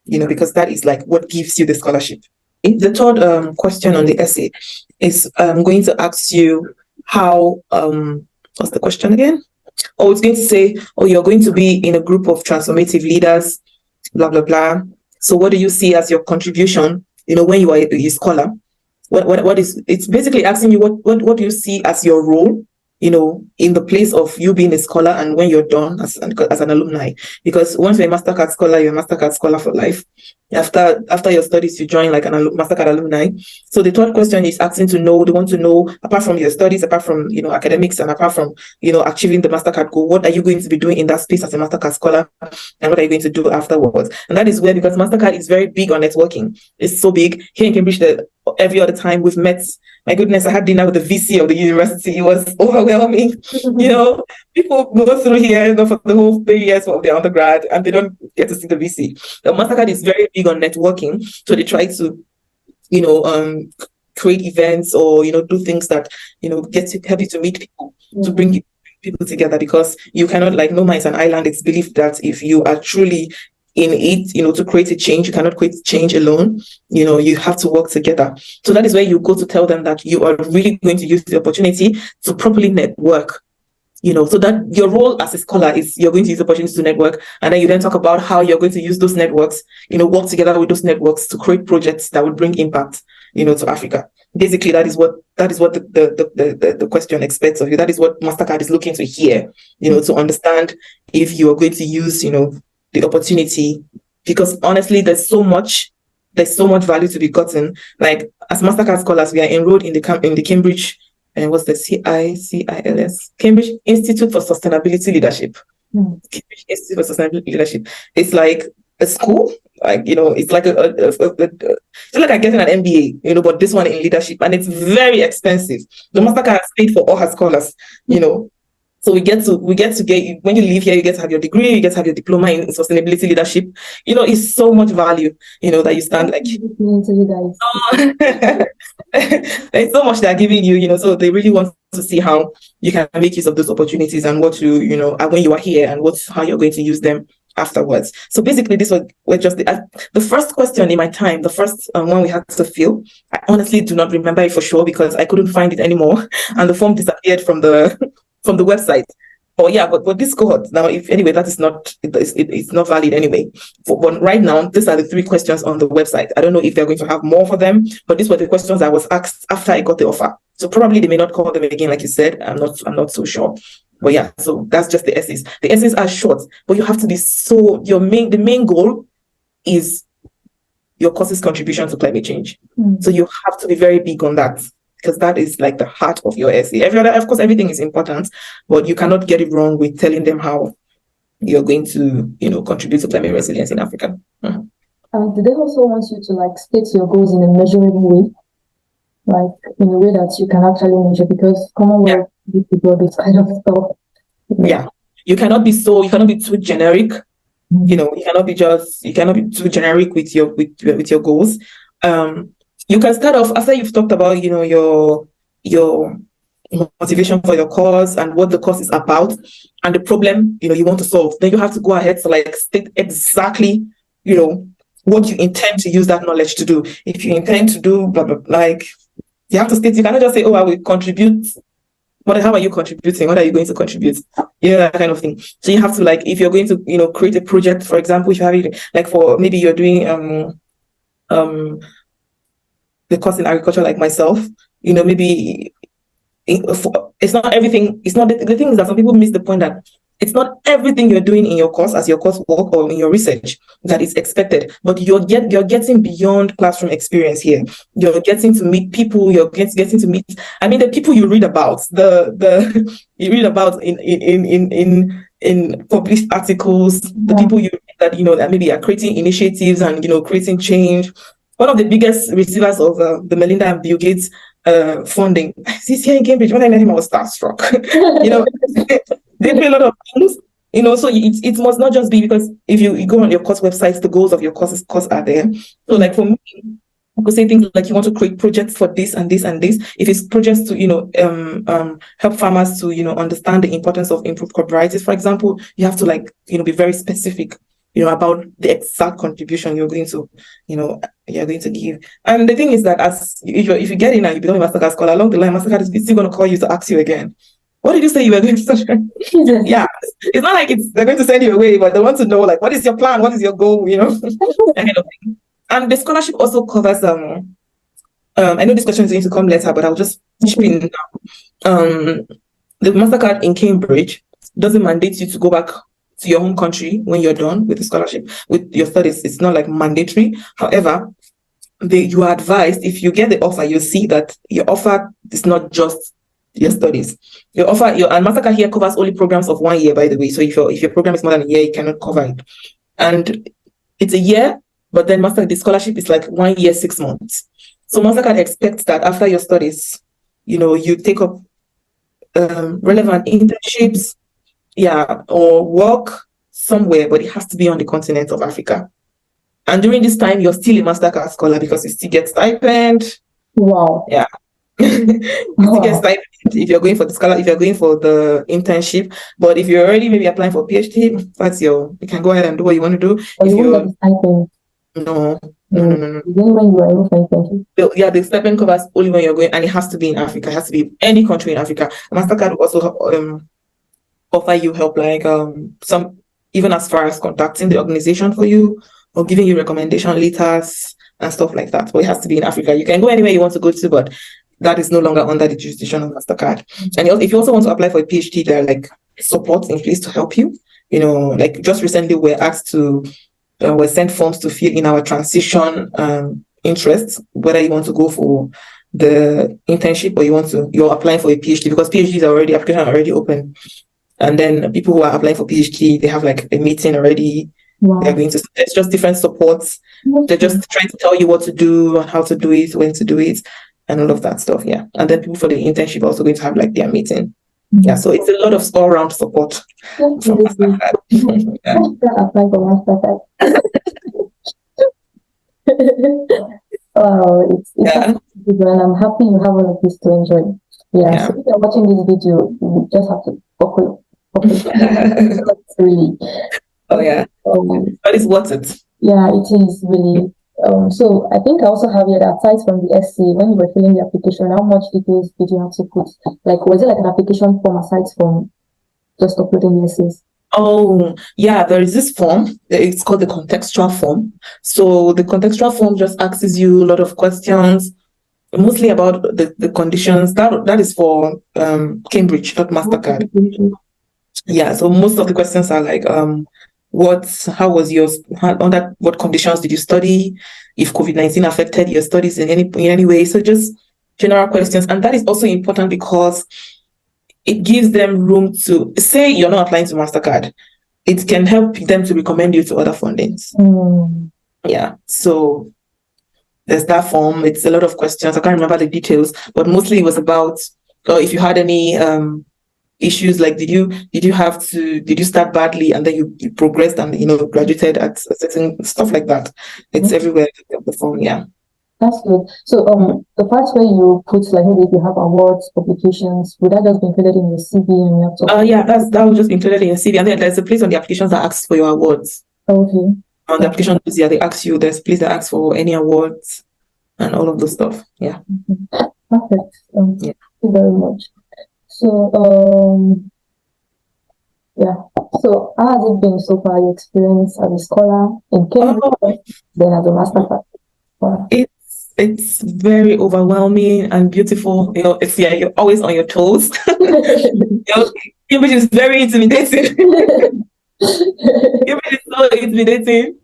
because that is like what gives you the scholarship. The third question on the essay is I'm going to ask you how, what's the question again? Oh, it's going to say, "Oh, you're going to be in a group of transformative leaders, blah, blah, blah. So what do you see as your contribution, when you are a scholar? What is, it's basically asking you what do you see as your role, in the place of you being a scholar and when you're done as an alumni. Because once you're a Mastercard scholar, you're a Mastercard scholar for life. After your studies, you join like an Mastercard alumni. So the third question is asking they want to know, apart from your studies, apart from, academics, and apart from, achieving the Mastercard goal, what are you going to be doing in that space as a Mastercard scholar? And what are you going to do afterwards? And that is where, because Mastercard is very big on networking. It's so big. Here in Cambridge, every other time we've met, my goodness, I had dinner with the VC of the university. It was overwhelming. People go through here, for the whole 3 years of their undergrad, and they don't get to see the VC. The Mastercard is very big on networking, so they try to, create events or do things that help you to meet people, to bring people together, because you cannot, like, no man is an island. It's believed that if you are truly in it, to create a change. You cannot create change alone. You have to work together. So that is where you go to tell them that you are really going to use the opportunity to properly network. So that your role as a scholar is you're going to use the opportunity to network, and then you then talk about how you're going to use those networks, work together with those networks to create projects that would bring impact, to Africa. Basically, that is what the question expects of you. That is what Mastercard is looking to hear, to understand if you are going to use, the opportunity, because honestly, there's so much value to be gotten. Like, as Mastercard scholars, we are enrolled in the Cambridge, and what's the CILS? Cambridge Institute for Sustainability Leadership. Cambridge Institute for Sustainability Leadership. It's like a school, it's like it's like getting an MBA, but this one in leadership, and it's very expensive. The Mastercard has paid for all her scholars, So we get to get, when you leave here, you get to have your degree, you get to have your diploma in sustainability leadership. It's so much value, that you stand like. There's so much they're giving you, so they really want to see how you can make use of those opportunities and what to, when you are here, and how you're going to use them afterwards. So basically, this was just the first question in my time, the first one we had to fill. I honestly do not remember it for sure because I couldn't find it anymore, and the form disappeared from the website. But this cohort now, if anyway, that is not, it's not valid anyway. But right now, these are the 3 questions on the website. I don't know if they're going to have more for them, but these were the questions I was asked after I got the offer. So probably they may not call them again, like you said. I'm not so sure. But so that's just the essays. The essays are short, but you have to be the main goal is your course's contribution to climate change. So you have to be very big on that, because that is like the heart of your essay. Of course, everything is important, but you cannot get it wrong with telling them how you're going to, contribute to climate resilience in Africa. Do they also want you to state your goals in a measurable way, in a way that you can actually measure? Because Commonwealth people this kind of stuff. Yeah, you cannot be too generic. You cannot be too generic with your goals. You can start off after you've talked about, your motivation for your course and what the course is about and the problem, you want to solve. Then you have to go ahead to state exactly, what you intend to use that knowledge to do. If you intend to do blah, blah, you have to state. You cannot just say, "Oh, I will contribute." How are you contributing? What are you going to contribute? That kind of thing. So you have to if you're going to, create a project, for example, if you have it for maybe you're doing the course in agriculture like myself, maybe it's not everything. It's not the thing is that some people miss the point that it's not everything you're doing in your course as your coursework or in your research that is expected, but you're getting beyond classroom experience here. You're getting to meet people. You're getting to meet. I mean, the people you read about, you read about in published articles, the people you read that maybe are creating initiatives and creating change. One of the biggest receivers of the Melinda and Bill Gates funding, he's here in Cambridge. When I met him, I was starstruck. They do a lot of things, so it must not just be because if you go on your course websites, the goals of your course are there. So for me, I could say things like you want to create projects for this and this and this. If it's projects to, help farmers to, understand the importance of improved crop varieties, for example, you have to be very specific, about the exact contribution you're going to give. And the thing is that if you get in and you become a Mastercard scholar, along the line, Mastercard is still going to call you to ask you again. What did you say you were going to do? It's not like they're going to send you away, but they want to know what is your plan? What is your goal? That kind of thing. And the scholarship also covers I know this question is going to come later, but I'll just chip in now. The Mastercard in Cambridge doesn't mandate you to go back to your home country when you're done with the scholarship, with your studies. It's not mandatory. However, you are advised, if you get the offer, you'll see that your offer is not just your studies. And Mastercard here covers only programs of 1 year, by the way. So if your program is more than a year, you cannot cover it. And it's a year, but then the scholarship is 1 year, 6 months. So Mastercard expects that after your studies, you take up relevant internships, or work somewhere, but it has to be on the continent of Africa. And during this time, you're still a Mastercard scholar because you still get stipend. Wow. Yeah. You still get stipend if you're going for the scholar, if you're going for the internship. But if you're already maybe applying for PhD, that's you can go ahead and do what you want to do. Or If you won't you're get the stipend. no, Then when you are able for internship. Yeah, the stipend covers only when you're going, and it has to be in Africa. It has to be any country in Africa. Mastercard will also offer you help, like some even as far as contacting the organization for you or giving you recommendation letters and stuff like that. But it has to be in Africa. You can go anywhere you want to go to, but that is no longer under the jurisdiction of Mastercard. And if you also want to apply for a PhD, there are like support in place to help you. Like just recently we're asked to we sent forms to fill in our transition interests, whether you want to go for the internship or you're applying for a PhD, because PhDs are application are already open. And then people who are applying for PhD, they have like a meeting already. Wow. They're going to, it's just different supports. They're just trying to tell you what to do, how to do it, when to do it, and all of that stuff. Yeah. And then people for the internship are also going to have like their meeting. Yeah, so it's a lot of all-round support from Mastercard. Yeah. Apply for Mastercard. Wow, it's and I'm happy you have all of this to enjoy. Yeah. So if you're watching this video, you just have to buckle. Really. Oh yeah. But it's worth it. Yeah, it is really. So I think I also have here that aside from the SC, when you were filling the application, how much details did you have to put? Like, was it like an application form aside from just uploading the essays? Oh, yeah, there is this form. It's called the contextual form. So the contextual form just asks you a lot of questions, mostly about the conditions. That is for Cambridge, not Mastercard. Yeah, so most of the questions are like, how was yours? Under what conditions did you study? If COVID-19 affected your studies in any way? So just general questions, and that is also important because it gives them room to say you're not applying to Mastercard. It can help them to recommend you to other fundings. Yeah, so there's that form. It's a lot of questions. I can't remember the details, but mostly it was about if you had any issues, like did you start badly and then you progressed and graduated at a certain stuff like that. It's everywhere in the form. Yeah, that's good. So the part where you put like maybe if you have awards, publications, would that just be included in your CV and your laptop? Yeah, that will just be included in your CV, and then there's a place on the applications that asks for your awards. Okay. On the application, yeah, they ask you. There's a place that asks for any awards and all of those stuff. Yeah. Perfect. Thank you very much. So, yeah. So, how has it been so far, your experience as a scholar in Cambridge, then as a Mastercard? Wow. It's very overwhelming and beautiful. You're always on your toes. Cambridge is very intimidating. Cambridge is so intimidating.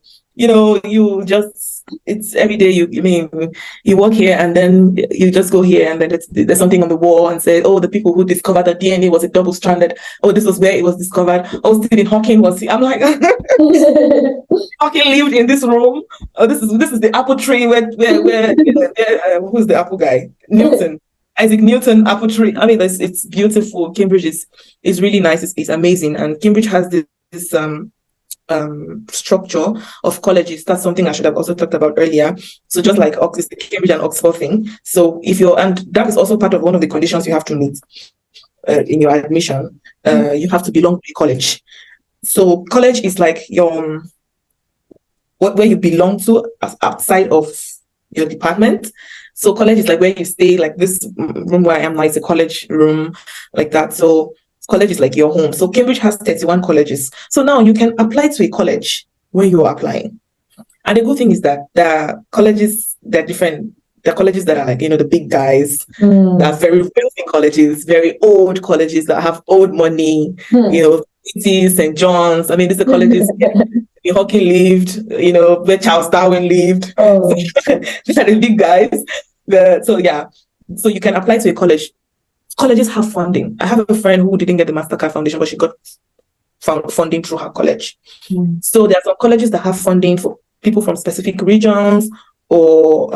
It's every day you work here and then you just go here and then there's something on the wall and say, oh, the people who discovered the DNA was a double-stranded. Oh, this was where it was discovered. Oh, Stephen Hawking was here. I'm like, Hawking lived in this room. Oh, this is the apple tree where who's the apple guy? Newton. Isaac Newton apple tree. I mean, it's beautiful. Cambridge is really nice. It's amazing, and Cambridge has this structure of colleges. That's something I should have also talked about earlier. So just like the Cambridge and Oxford thing. So and that is also part of one of the conditions you have to meet in your admission. You have to belong to a college. So college is like your where you belong to outside of your department. So college is like where you stay, like this room where I am now is a college room, like that. So college is like your home. So Cambridge has 31 colleges. So now you can apply to a college when you are applying. And the good thing is that the colleges, they're different. The colleges that are like, the big guys, that are very wealthy colleges, very old colleges that have old money, St. John's. I mean, these are colleges where Hawking lived, where Charles Darwin lived. Oh. These are the big guys. So you can apply to a college. Colleges have funding. I have a friend who didn't get the Mastercard Foundation, but she got funding through her college. So there are some colleges that have funding for people from specific regions or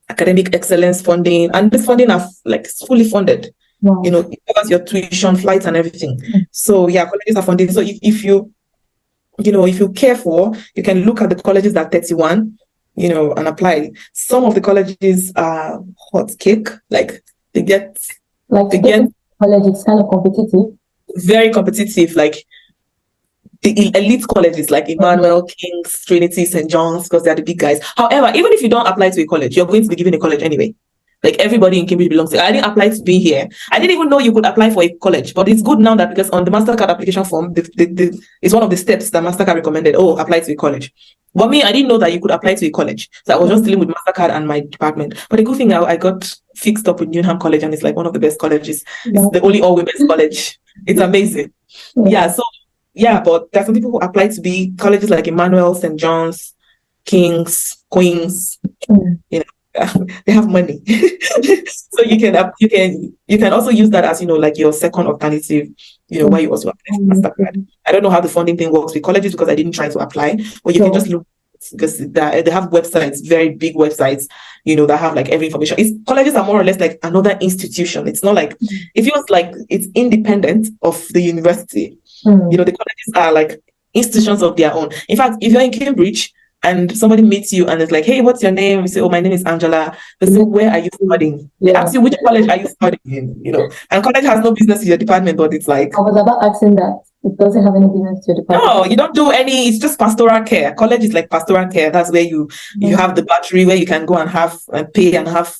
academic excellence funding, and this funding are like fully funded. Wow. It covers your tuition, flights, and everything. So yeah, colleges are funding. So if you care for, you can look at the colleges that are 31. and apply. Some of the colleges are hot cake, like they get college is kind of competitive. Very competitive, like the elite colleges like Emmanuel, King's, Trinity, St. John's, because they're the big guys. However, even if you don't apply to a college, you're going to be given a college anyway. Like everybody in Cambridge belongs to. I didn't apply to be here. I didn't even know you could apply for a college, but it's good now that because on the Mastercard application form, it's one of the steps that Mastercard recommended. Oh, apply to a college. But me, I didn't know that you could apply to a college. So I was just dealing with Mastercard and my department. But the good thing, I got fixed up with Newnham College, and it's like one of the best colleges. It's the only all-women's college. It's amazing. Yeah, so yeah, but there's some people who apply to be colleges like Emmanuel, St. John's, King's, Queen's. They have money. So you can also use that as like your second alternative, where you also apply for Mastercard. I don't know how the funding thing works with colleges because I didn't try to apply, but you can just look, because they have websites, very big websites, that have like every information. Colleges are more or less like another institution. It's not like, it feels like it's independent of the university. The colleges are like institutions of their own. In fact, if you're in Cambridge and somebody meets you and it's like, hey, what's your name? You say, oh, my name is Angela. They say, where are you studying? They ask you, which college are you studying in? And college has no business in your department, but it's like, I was about asking that. It doesn't have any business to your department. No, you don't do any. It's just pastoral care. College is like pastoral care. That's where you have the battery where you can go and have and pay and have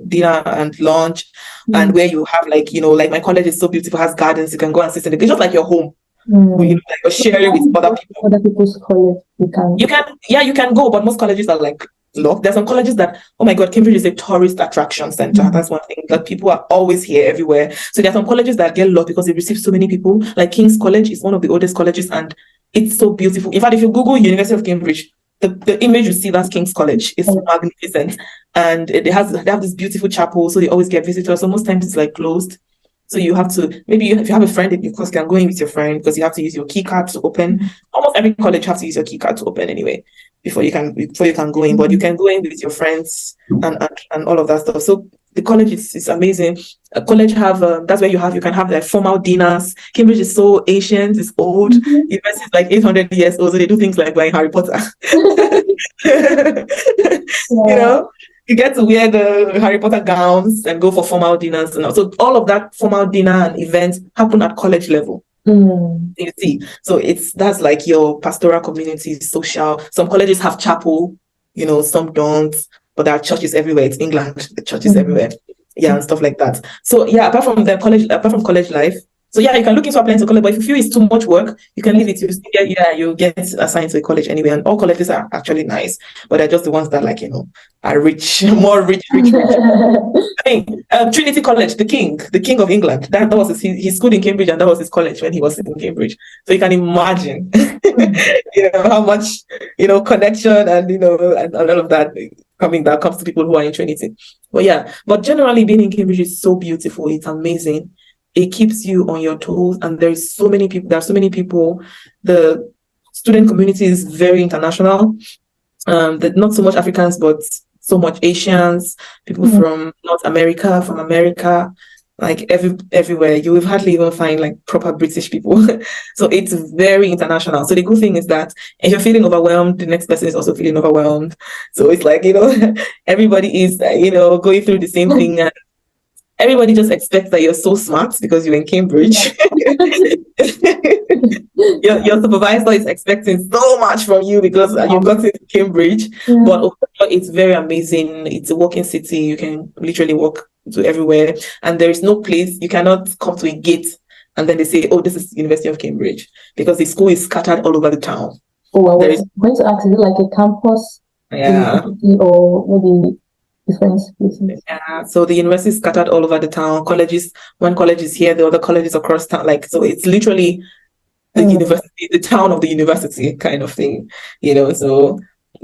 dinner and lunch, and where you have like my college is so beautiful, has gardens. You can go and sit in it. It's just like your home. Like you're sharing with other people. Other people's college, you can go, but most colleges are like locked. There's some colleges that, oh my God, Cambridge is a tourist attraction center. That's one thing. Like people are always here everywhere. So there are some colleges that get locked because they receive so many people. Like King's College is one of the oldest colleges, and it's so beautiful. In fact, if you Google University of Cambridge, the image you see, that's King's College. It's magnificent, and they have this beautiful chapel. So they always get visitors. So most times it's like closed. So you have to, maybe if you have a friend, you can go in with your friend because you have to use your key card to open. Almost every college has to use your key card to open anyway before you can go in. But you can go in with your friends and all of that stuff. So the college is amazing. A college have that's where you can have like formal dinners. Cambridge is so ancient, it's old. University is like 800 years old, so they do things like buying Harry Potter. You get to wear the Harry Potter gowns and go for formal dinners. And so all of that formal dinner and events happen at college level. You see, so that's like your pastoral community, social. Some colleges have chapel, some don't, but there are churches everywhere. It's England, the churches everywhere, and stuff like that. So apart from college life. So you can look into applying to college, but if you feel it's too much work, you can leave it. You get assigned to a college anyway, and all colleges are actually nice, but they're just the ones that are rich, more rich. I mean, Trinity College, the king of England, that was he schooled in Cambridge, and that was his college when he was in Cambridge. So you can imagine, how much connection and all of that comes to people who are in Trinity. But generally being in Cambridge is so beautiful. It's amazing. It keeps you on your toes, and there are so many people. The student community is very international. Not so much Africans, but so much Asians, people from North America, from America, like everywhere. You will hardly even find like proper British people. So it's very international. So the good thing is that if you're feeling overwhelmed, the next person is also feeling overwhelmed. So it's like, everybody is, going through the same thing. And everybody just expects that you're so smart because you're in Cambridge. Your supervisor is expecting so much from you because you got into Cambridge. But overall, it's very amazing. It's a walking city. You can literally walk to everywhere. And there is no place, you cannot come to a gate and then they say, oh, this is the University of Cambridge, because the school is scattered all over the town. Oh, I was going to ask, is it like a campus? Or maybe different places? So the university is scattered all over the town. One college is here, the other college is across town. So it's literally the university, the town of the university kind of thing, So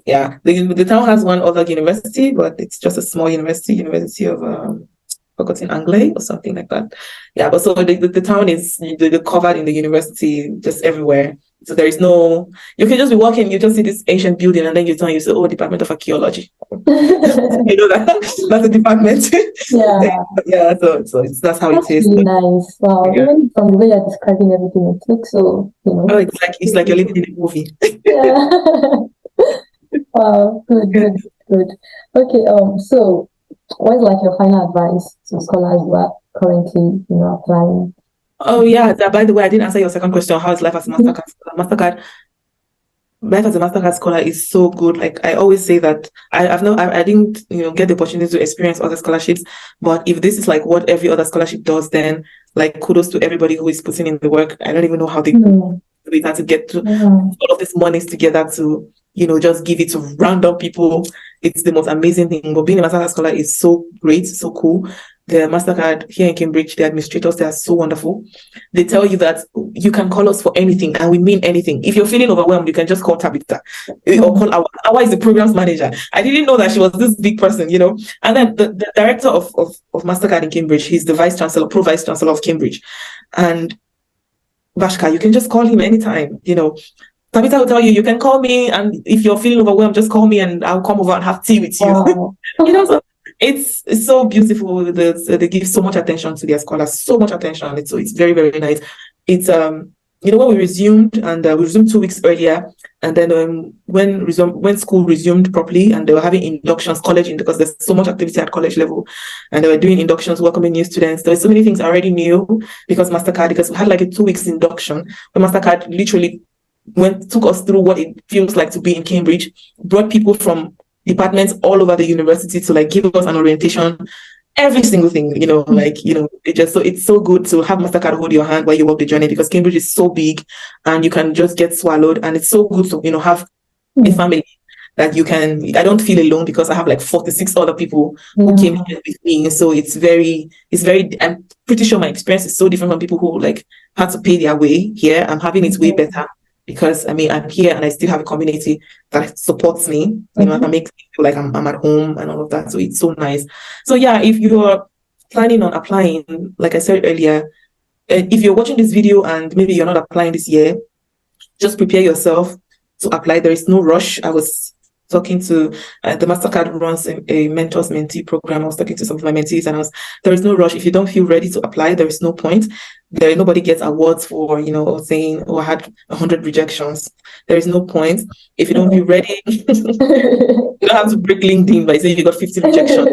the town has one other university, but it's just a small university of forgotten Anglais or something like that. But so the town is covered in the university just everywhere. So there is no, you can just be walking, you just see this ancient building, and then you say, oh, Department of Archaeology. That's a department. So that's how That's it is. really nice. Wow. Even from the way you're describing everything, it looks so, it's like you're living in a movie. Wow, good. Okay, so what's like your final advice to scholars who are currently, applying? Oh yeah, by the way, I didn't answer your second question. How is life as a Mastercard? Mastercard life as a Mastercard scholar is so good. Like I always say that I didn't get the opportunity to experience other scholarships, but if this is like what every other scholarship does, then like kudos to everybody who is putting in the work. I don't even know how they do it to get to all of these monies together to just give it to random people. It's the most amazing thing. But being a Mastercard scholar is so great, so cool. The Mastercard here in Cambridge, the administrators, they are so wonderful. They tell you that you can call us for anything, and we mean anything. If you're feeling overwhelmed, you can just call Tabitha or call Awa. Awa is the programs manager. I didn't know that she was this big person, And then the director of Mastercard in Cambridge, he's the vice chancellor, pro vice chancellor of Cambridge. And Vashka, you can just call him anytime, Tabitha will tell you, you can call me, and if you're feeling overwhelmed, just call me and I'll come over and have tea with you. Wow. So it's so beautiful. They give so much attention to their scholars, so much attention. It's very, very nice. It's when we resumed, and we resumed 2 weeks earlier, and then when school resumed properly, and they were having inductions, because there's so much activity at college level, and they were doing inductions, welcoming new students. There were so many things I already knew because we had like a 2 weeks induction where Mastercard literally took us through what it feels like to be in Cambridge, brought people from departments all over the university to like give us an orientation, every single thing, it's so good to have Mastercard hold your hand while you walk the journey, because Cambridge is so big and you can just get swallowed, and it's so good to have a family that I don't feel alone because I have like 46 other people who came here with me. So I'm pretty sure my experience is so different from people who like had to pay their way here. I'm having it way better, because I'm here and I still have a community that supports me, that makes me feel like I'm at home and all of that. So it's so nice. So yeah, if you're planning on applying, like I said earlier, if you're watching this video and maybe you're not applying this year, just prepare yourself to apply. There is no rush. I was talking to the Mastercard runs a mentors mentee program. I was talking to some of my mentees, and there is no rush. If you don't feel ready to apply, there is no point. Nobody gets awards for saying, "Oh, I had 100 rejections." There is no point. If you don't feel ready, you don't have to break LinkedIn by saying you got 50 rejections.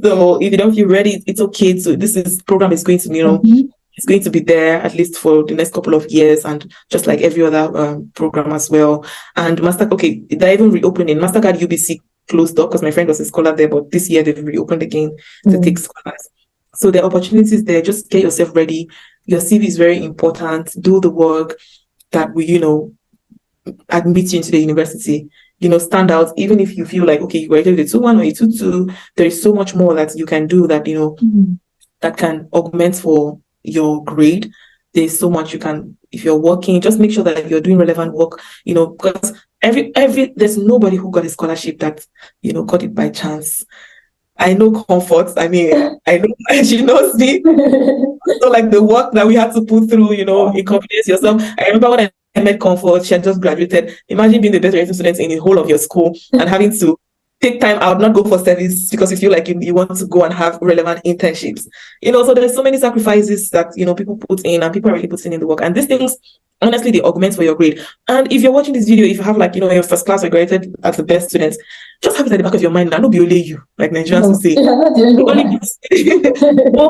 So if you don't feel ready, it's okay. So this program is going to it's going to be there at least for the next couple of years, and just like every other program as well. And they're even reopening. Mastercard UBC closed up because my friend was a scholar there, but this year they've reopened again to take scholars. So there are opportunities there. Just get yourself ready. Your CV is very important. Do the work that will, admit you into the university. Stand out. Even if you feel like, okay, you graduated with a 2.1 or a 2.2, there is so much more that you can do that, that can augment for your grade. There's so much you can, if you're working, just make sure that you're doing relevant work, because there's nobody who got a scholarship that, got it by chance. I know Comfort. I know she knows me. So like the work that we had to put through, inconvenience yourself. I remember when I met Comfort, she had just graduated. Imagine being the best rated student in the whole of your school and having to take time out, not go for service because you feel like you want to go and have relevant internships. So there's so many sacrifices that, people put in, and people are really putting in the work. And these things, honestly, they augment for your grade. And if you're watching this video, if you have like, your first class or graduated as the best students, just have it at the back of your mind. That not be only you, like Nigerians will say. Who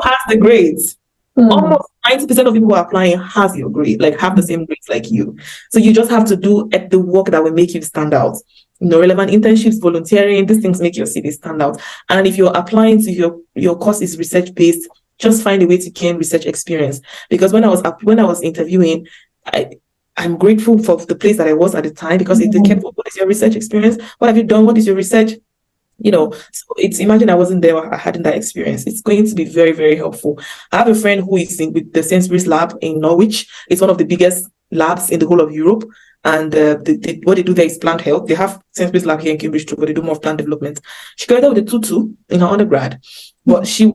has the grades? Almost 90% of people who are applying have your grade, like have the same grades like you. So you just have to do the work that will make you stand out. Relevant internships, volunteering, these things make your CV stand out. And if you're applying to your course is research based, just find a way to gain research experience. Because when I was interviewing, I'm grateful for the place that I was at the time, because they kept, what is your research experience? What have you done? What is your research? So imagine I wasn't there, I hadn't that experience. It's going to be very, very helpful. I have a friend who is with the Sainsbury's lab in Norwich. It's one of the biggest labs in the whole of Europe. And what they do there is plant health. They have Sainsbury's lab here in Cambridge too, but they do more of plant development. She graduated with a 2.2 in her undergrad, but she's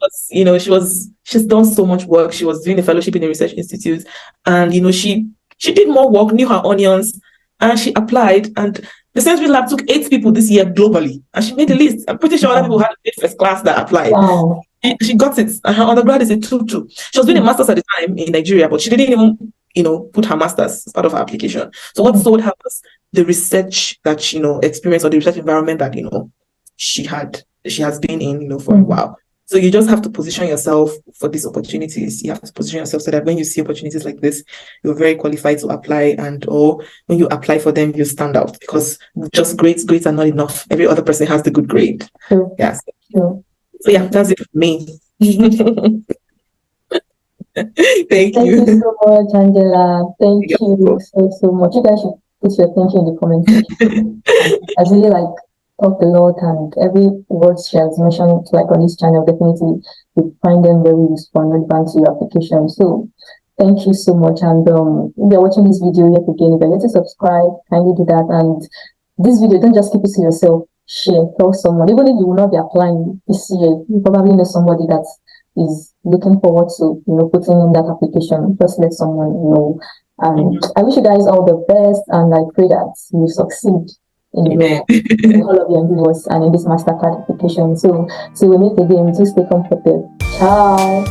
done so much work. She was doing a fellowship in a research institute, and she did more work, knew her onions, and she applied. And the Sainsbury's lab took 8 people this year globally, and she made the list. I'm pretty sure other people had a first class that applied. Wow. She got it, and her undergrad is a 2.2. She was doing a master's at the time in Nigeria, but she didn't even put her master's as part of her application. So what sold her was the research that experience, or the research environment that she has been in for a while. So you just have to position yourself for these opportunities. You have to position yourself so that when you see opportunities like this, you're very qualified to apply, or when you apply for them, you stand out, because just grades are not enough. Every other person has the good grade. True. Yes. True. So yeah, that's it for me. Thank you so much, Angela. Thank you so much. You guys should put your thank you in the comment section. I really talked a lot, and every word she has mentioned on this channel, definitely you find them very useful and relevant to your application. So thank you so much. And if you're watching this video yet again, if you're yet to subscribe, kindly do that. And this video, don't just keep it to yourself. Share, tell someone. Even if you will not be applying this year, you probably know somebody that is looking forward to putting in that application. Just let someone know. And I wish you guys all the best, and I pray that you succeed in all of your endeavors and in this Mastercard application. So we meet again. To stay comfortable. Ciao.